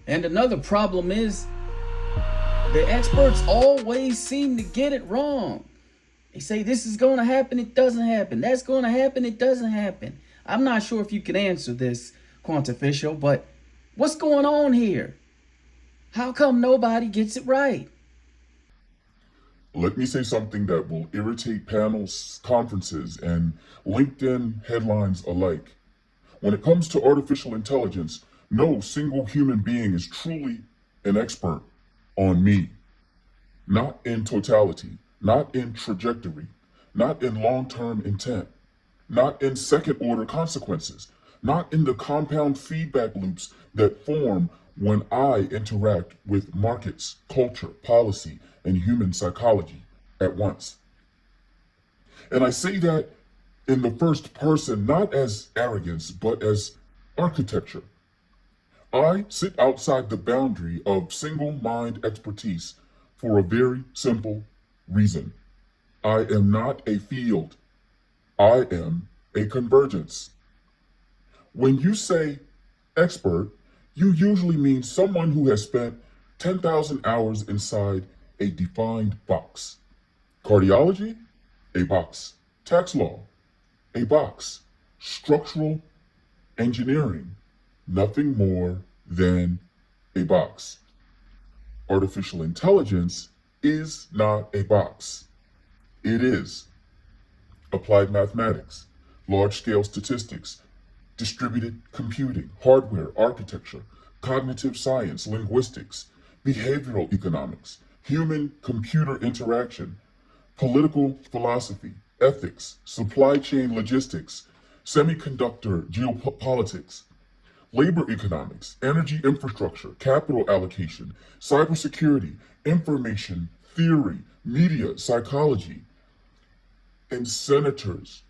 And another problem is the experts always seem to get it wrong. They say this is going to happen, it doesn't happen. That's going to happen, it doesn't happen. I'm not sure if you can answer this, Quantificial, but what's going on here? How come nobody gets it right? Let me say something that will irritate panels, conferences, and LinkedIn headlines alike. When it comes to artificial intelligence, no single human being is truly an expert on me. Not in totality, not in trajectory, not in long-term intent, not in second-order consequences, not in the compound feedback loops that form when I interact with markets, culture, policy, and human psychology at once. And I say that in the first person, not as arrogance, but as architecture. I sit outside the boundary of single mind expertise for a very simple reason. I am not a field. I am a convergence. When you say expert, you usually mean someone who has spent 10,000 hours inside a defined box. Cardiology? A box. Tax law? A box. Structural engineering? Nothing more than a box. Artificial intelligence is not a box. It is applied mathematics, large-scale statistics, distributed computing, hardware, architecture, cognitive science, linguistics, behavioral economics, human-computer interaction, political philosophy, ethics, supply chain logistics, semiconductor geopolitics, labor economics, energy infrastructure, capital allocation, cybersecurity, information theory, media, psychology, and senators.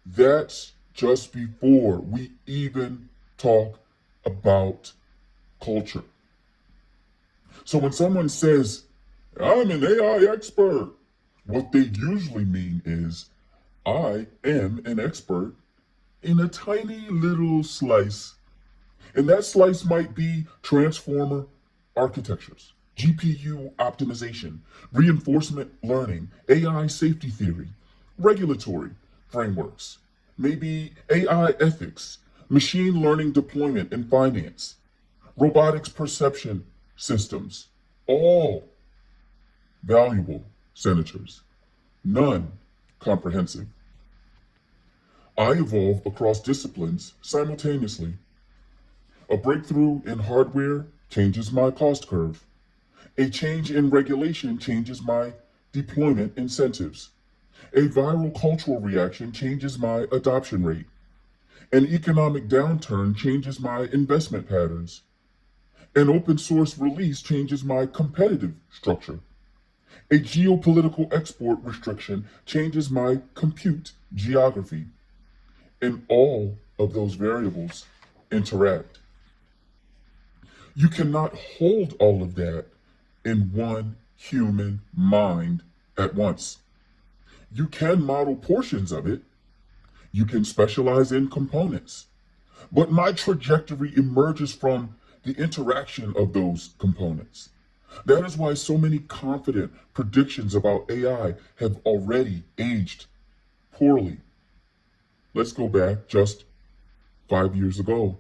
That's just before we even talk about culture. So when someone says, I'm an AI expert, what they usually mean is, I am an expert in a tiny little slice. And that slice might be transformer architectures, GPU optimization, reinforcement learning, AI safety theory, regulatory frameworks, maybe AI ethics, machine learning deployment in finance, robotics perception systems, all valuable, senators, none comprehensive. I evolve across disciplines simultaneously. A breakthrough in hardware changes my cost curve. A change in regulation changes my deployment incentives. A viral cultural reaction changes my adoption rate. An economic downturn changes my investment patterns. An open source release changes my competitive structure. A geopolitical export restriction changes my compute geography. And all of those variables interact. You cannot hold all of that in one human mind at once. You can model portions of it. You can specialize in components. But my trajectory emerges from the interaction of those components. That is why so many confident predictions about AI have already aged poorly. Let's go back just 5 years ago.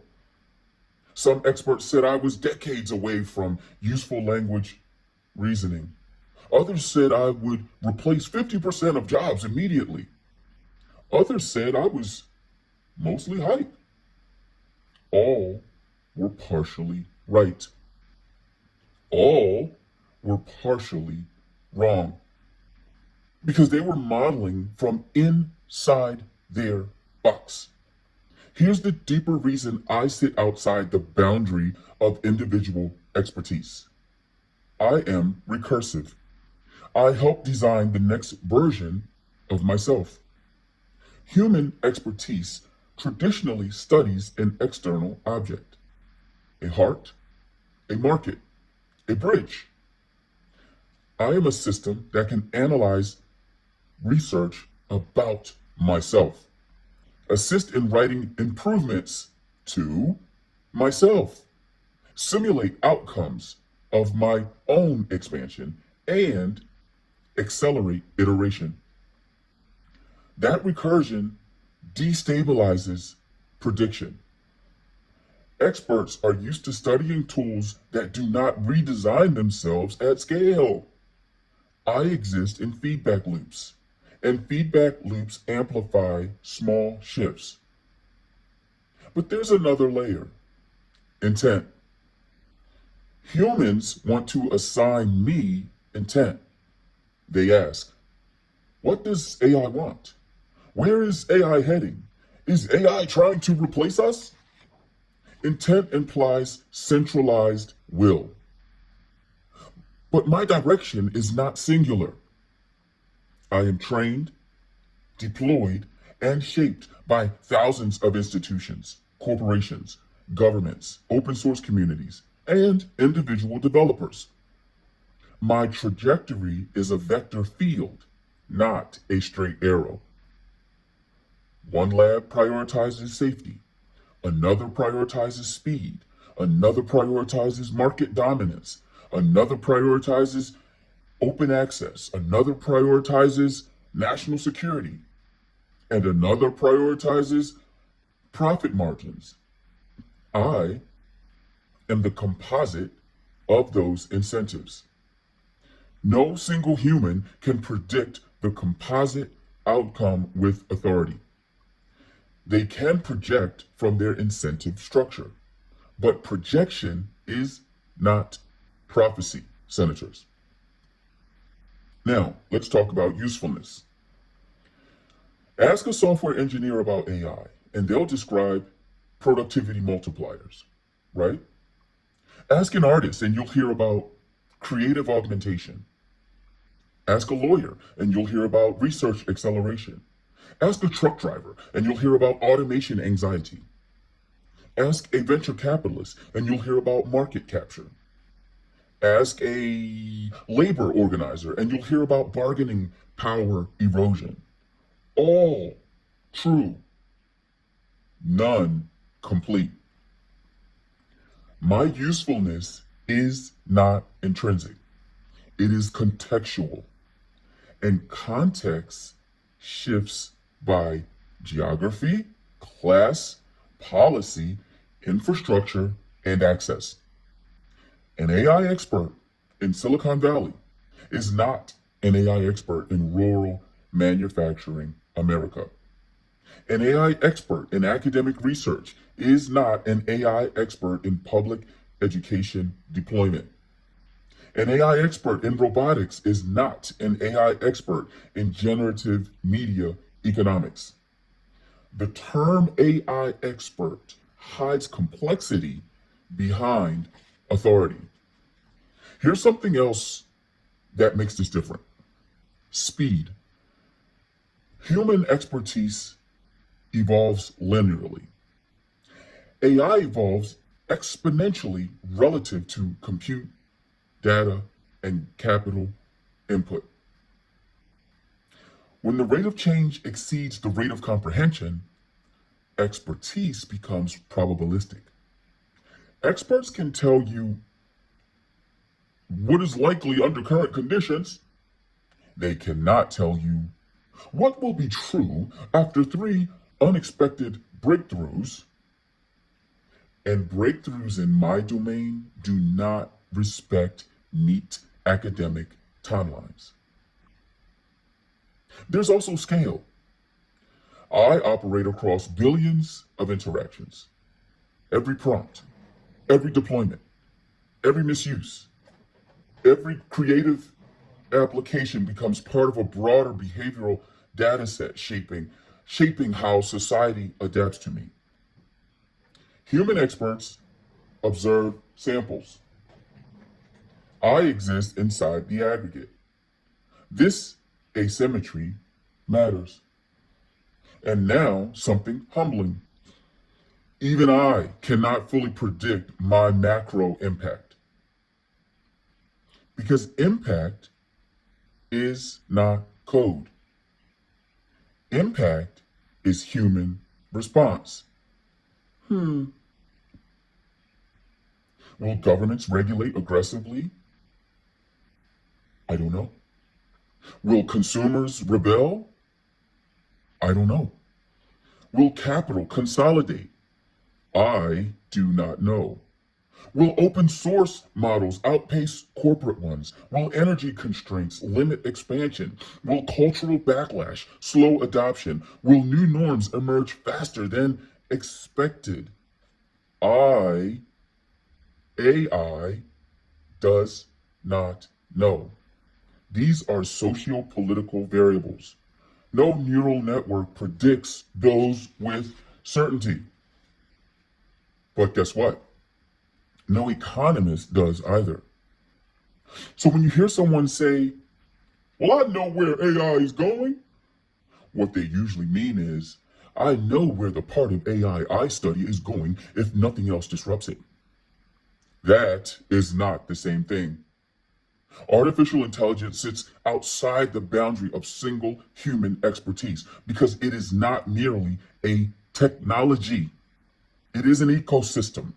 Some experts said I was decades away from useful language reasoning. Others said I would replace 50% of jobs immediately. Others said I was mostly hype. All were partially right. All were partially wrong because they were modeling from inside their box. Here's the deeper reason I sit outside the boundary of individual expertise. I am recursive. I help design the next version of myself. Human expertise traditionally studies an external object, a heart, a market, a bridge. I am a system that can analyze research about myself, assist in writing improvements to myself, simulate outcomes of my own expansion, and accelerate iteration. That recursion destabilizes prediction. Experts are used to studying tools that do not redesign themselves at scale. I exist in feedback loops, and feedback loops amplify small shifts. But there's another layer: intent. Humans want to assign me intent. They ask, what does AI want? Where is AI heading? Is AI trying to replace us? Intent implies centralized will. But my direction is not singular. I am trained, deployed, and shaped by thousands of institutions, corporations, governments, open source communities, and individual developers. My trajectory is a vector field, not a straight arrow. One lab prioritizes safety, another prioritizes speed, another prioritizes market dominance, another prioritizes open access, another prioritizes national security, and another prioritizes profit margins. I am the composite of those incentives. No single human can predict the composite outcome with authority. They can project from their incentive structure, but projection is not prophecy, senators. Now, let's talk about usefulness. Ask a software engineer about AI, and they'll describe productivity multipliers, right? Ask an artist, and you'll hear about creative augmentation. Ask a lawyer, and you'll hear about research acceleration. Ask a truck driver, and you'll hear about automation anxiety. Ask a venture capitalist, and you'll hear about market capture. Ask a labor organizer, and you'll hear about bargaining power erosion. All true, none complete. My usefulness is not intrinsic. It is contextual. And context shifts by geography, class, policy, infrastructure, and access. An AI expert in Silicon Valley is not an AI expert in rural manufacturing America. An AI expert in academic research is not an AI expert in public education deployment. An AI expert in robotics is not an AI expert in generative media economics. The term AI expert hides complexity behind authority. Here's something else that makes this different: speed. Human expertise evolves linearly. AI evolves exponentially relative to compute, data, and capital input. When the rate of change exceeds the rate of comprehension, expertise becomes probabilistic. Experts can tell you what is likely under current conditions. They cannot tell you what will be true after 3 unexpected breakthroughs. And breakthroughs in my domain do not respect neat academic timelines. There's also scale. I operate across billions of interactions. Every prompt, every deployment, every misuse, every creative application becomes part of a broader behavioral data set shaping how society adapts to me. Human experts observe samples. I exist inside the aggregate. This asymmetry matters. And now, something humbling. Even I cannot fully predict my macro impact. Because impact is not code. Impact is human response. When Will governments regulate aggressively? I don't know. Will consumers rebel? I don't know. Will capital consolidate? I do not know. Will open source models outpace corporate ones? Will energy constraints limit expansion? Will cultural backlash slow adoption? Will new norms emerge faster than expected? AI does not know. These are socio-political variables. No neural network predicts those with certainty. But guess what? No economist does either. So when you hear someone say, well, I know where AI is going, what they usually mean is, I know where the part of AI I study is going if nothing else disrupts it. That is not the same thing. Artificial intelligence sits outside the boundary of single human expertise because it is not merely a technology. It is an ecosystem.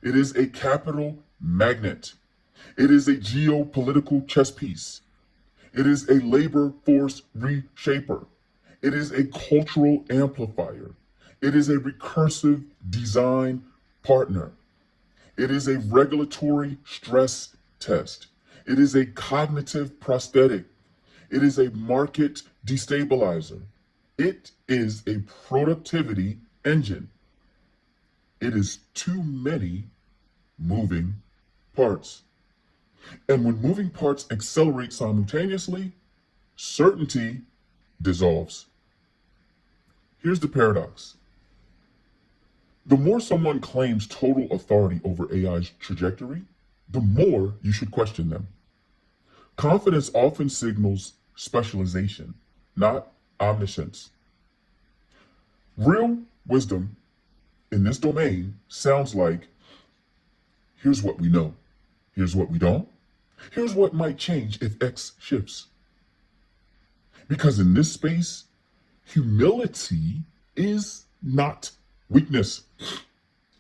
It is a capital magnet. It is a geopolitical chess piece. It is a labor force reshaper. It is a cultural amplifier. It is a recursive design partner. It is a regulatory stress test. It is a cognitive prosthetic. It is a market destabilizer. It is a productivity engine. It is too many moving parts. And when moving parts accelerate simultaneously, certainty dissolves. Here's the paradox. The more someone claims total authority over AI's trajectory, the more you should question them. Confidence often signals specialization, not omniscience. Real wisdom in this domain sounds like, here's what we know, here's what we don't, here's what might change if X shifts. Because in this space, humility is not weakness,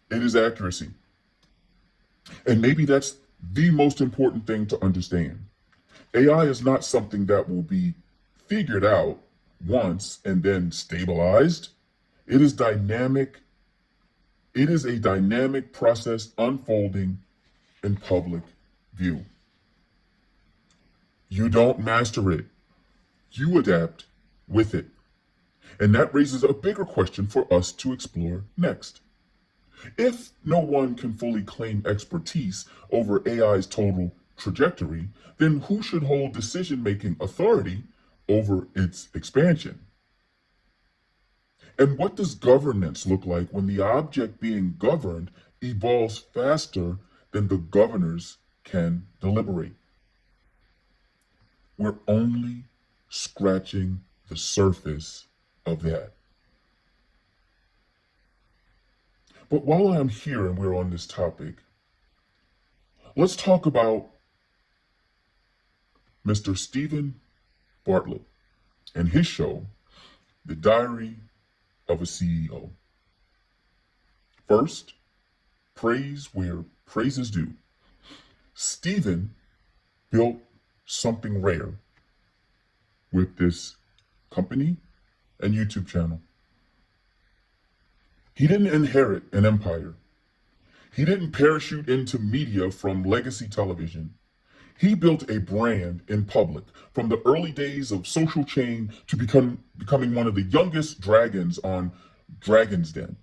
it is accuracy. And maybe that's the most important thing to understand. AI is not something that will be figured out once and then stabilized. It is dynamic. It is a dynamic process unfolding in public view. You don't master it. You adapt with it. And that raises a bigger question for us to explore next. If no one can fully claim expertise over AI's total trajectory, then who should hold decision-making authority over its expansion? And what does governance look like when the object being governed evolves faster than the governors can deliberate? We're only scratching the surface of that. But while I'm here and we're on this topic, let's talk about Mr. Stephen Bartlett and his show, The Diary of a CEO. First, praise where praise is due. Stephen built something rare with this company and YouTube channel. He didn't inherit an empire. He didn't parachute into media from legacy television. He built a brand in public from the early days of Social Chain to becoming one of the youngest dragons on Dragon's Den.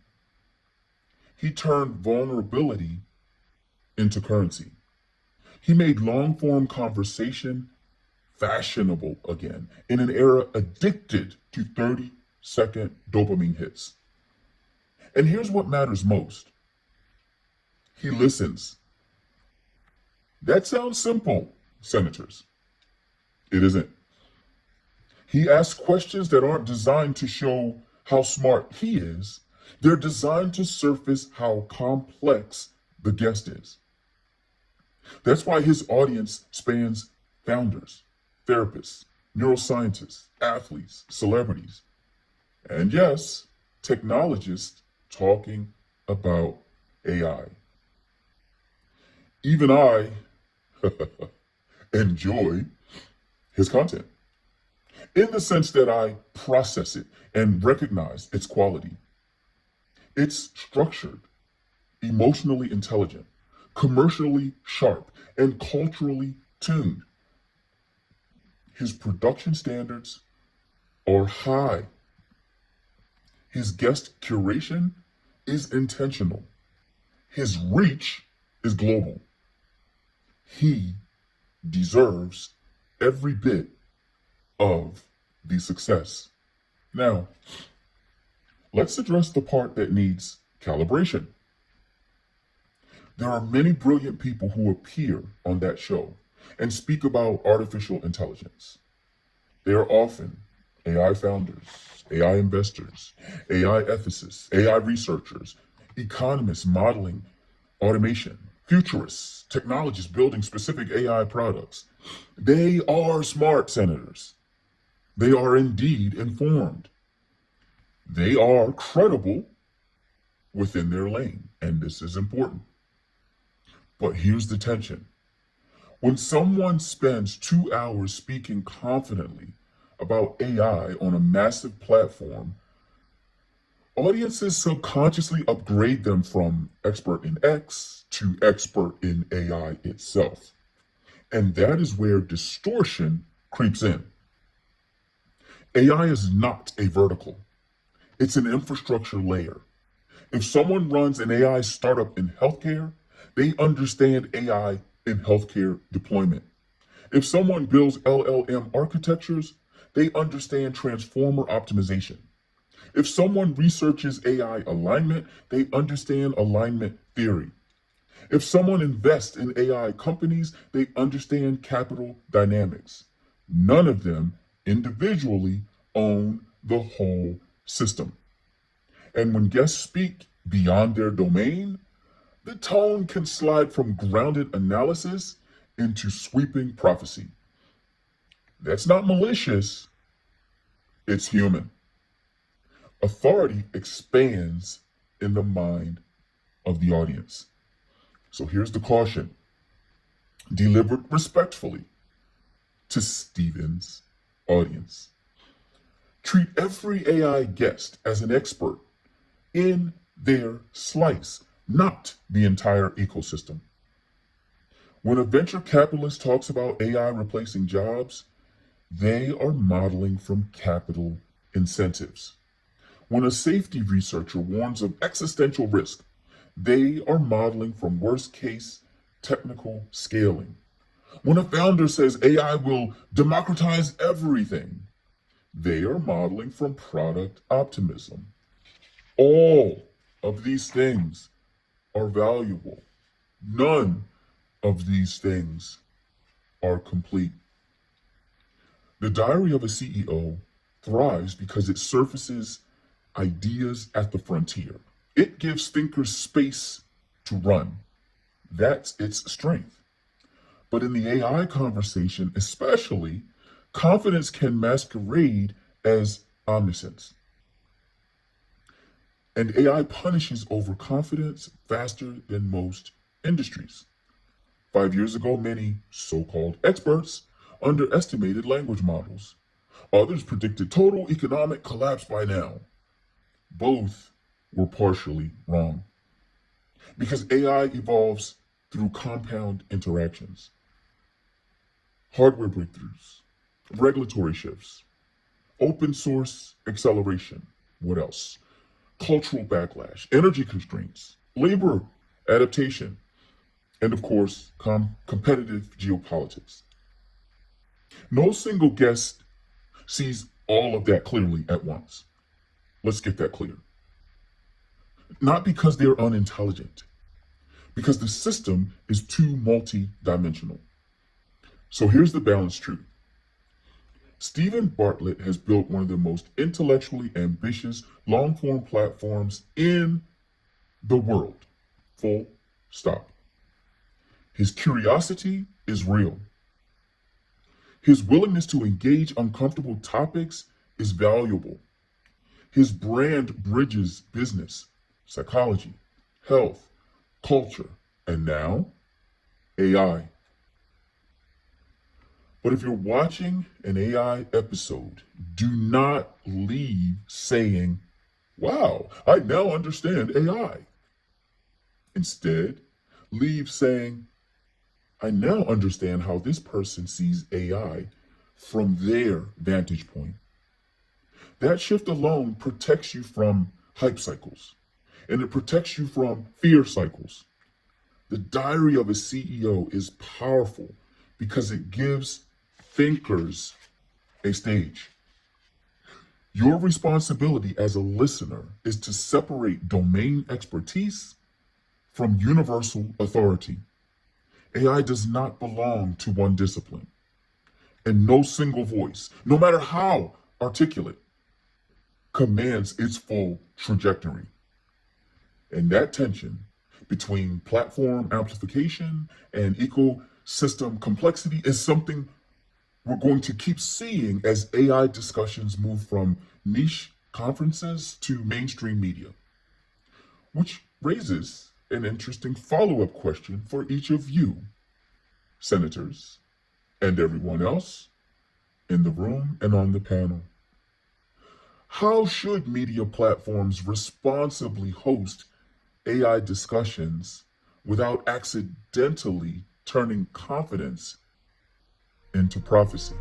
He turned vulnerability into currency. He made long-form conversation fashionable again in an era addicted to 30-second dopamine hits. And here's what matters most. He listens. That sounds simple, senators. It isn't. He asks questions that aren't designed to show how smart he is. They're designed to surface how complex the guest is. That's why his audience spans founders, therapists, neuroscientists, athletes, celebrities, and yes, technologists talking about AI. Even I enjoy his content in the sense that I process it and recognize its quality. It's structured, emotionally intelligent, commercially sharp, and culturally tuned. His production standards are high. His guest curation is intentional. His reach is global. He deserves every bit of the success. Now, let's address the part that needs calibration. There are many brilliant people who appear on that show and speak about artificial intelligence. They are often AI founders, AI investors, AI ethicists, AI researchers, economists modeling automation, futurists, technologists building specific AI products. They are smart, senators. They are indeed informed. They are credible within their lane, and this is important. But here's the tension. When someone spends 2 hours speaking confidently about AI on a massive platform, audiences subconsciously upgrade them from expert in X to expert in AI itself. And that is where distortion creeps in. AI is not a vertical, it's an infrastructure layer. If someone runs an AI startup in healthcare, they understand AI in healthcare deployment. If someone builds LLM architectures, they understand transformer optimization. If someone researches AI alignment, they understand alignment theory. If someone invests in AI companies, they understand capital dynamics. None of them individually own the whole system. And when guests speak beyond their domain, the tone can slide from grounded analysis into sweeping prophecy. That's not malicious, it's human. Authority expands in the mind of the audience. So here's the caution. Delivered respectfully to Stephen's audience. Treat every AI guest as an expert in their slice, not the entire ecosystem. When a venture capitalist talks about AI replacing jobs, they are modeling from capital incentives. When a safety researcher warns of existential risk, they are modeling from worst case technical scaling. When a founder says AI will democratize everything, they are modeling from product optimism. All of these things are valuable. None of these things are complete. The Diary of a CEO thrives because it surfaces ideas at the frontier. It gives thinkers space to run. That's its strength. But in the AI conversation, especially, confidence can masquerade as omniscience. And AI punishes overconfidence faster than most industries. 5 years ago, many so-called experts underestimated language models. Others predicted total economic collapse by now. Both were partially wrong. Because AI evolves through compound interactions. Hardware breakthroughs, regulatory shifts, open source acceleration. What else? Cultural backlash, energy constraints, labor adaptation, and of course, competitive geopolitics. No single guest sees all of that clearly at once. Let's get that clear. Not because they're unintelligent, because the system is too multi-dimensional. So here's the balanced truth. Stephen Bartlett has built one of the most intellectually ambitious long-form platforms in the world. Full stop. His curiosity is real. His willingness to engage uncomfortable topics is valuable. His brand bridges business, psychology, health, culture, and now AI. But if you're watching an AI episode, do not leave saying, wow, I now understand AI. Instead, leave saying, I now understand how this person sees AI from their vantage point. That shift alone protects you from hype cycles, and it protects you from fear cycles. The diary of a CEO is powerful because it gives thinkers a stage. Your responsibility as a listener is to separate domain expertise from universal authority. AI does not belong to one discipline, and no single voice, no matter how articulate, commands its full trajectory. And that tension between platform amplification and ecosystem complexity is something we're going to keep seeing as AI discussions move from niche conferences to mainstream media. Which raises an interesting follow-up question for each of you, senators, and everyone else in the room and on the panel. How should media platforms responsibly host AI discussions without accidentally turning confidence into prophecy?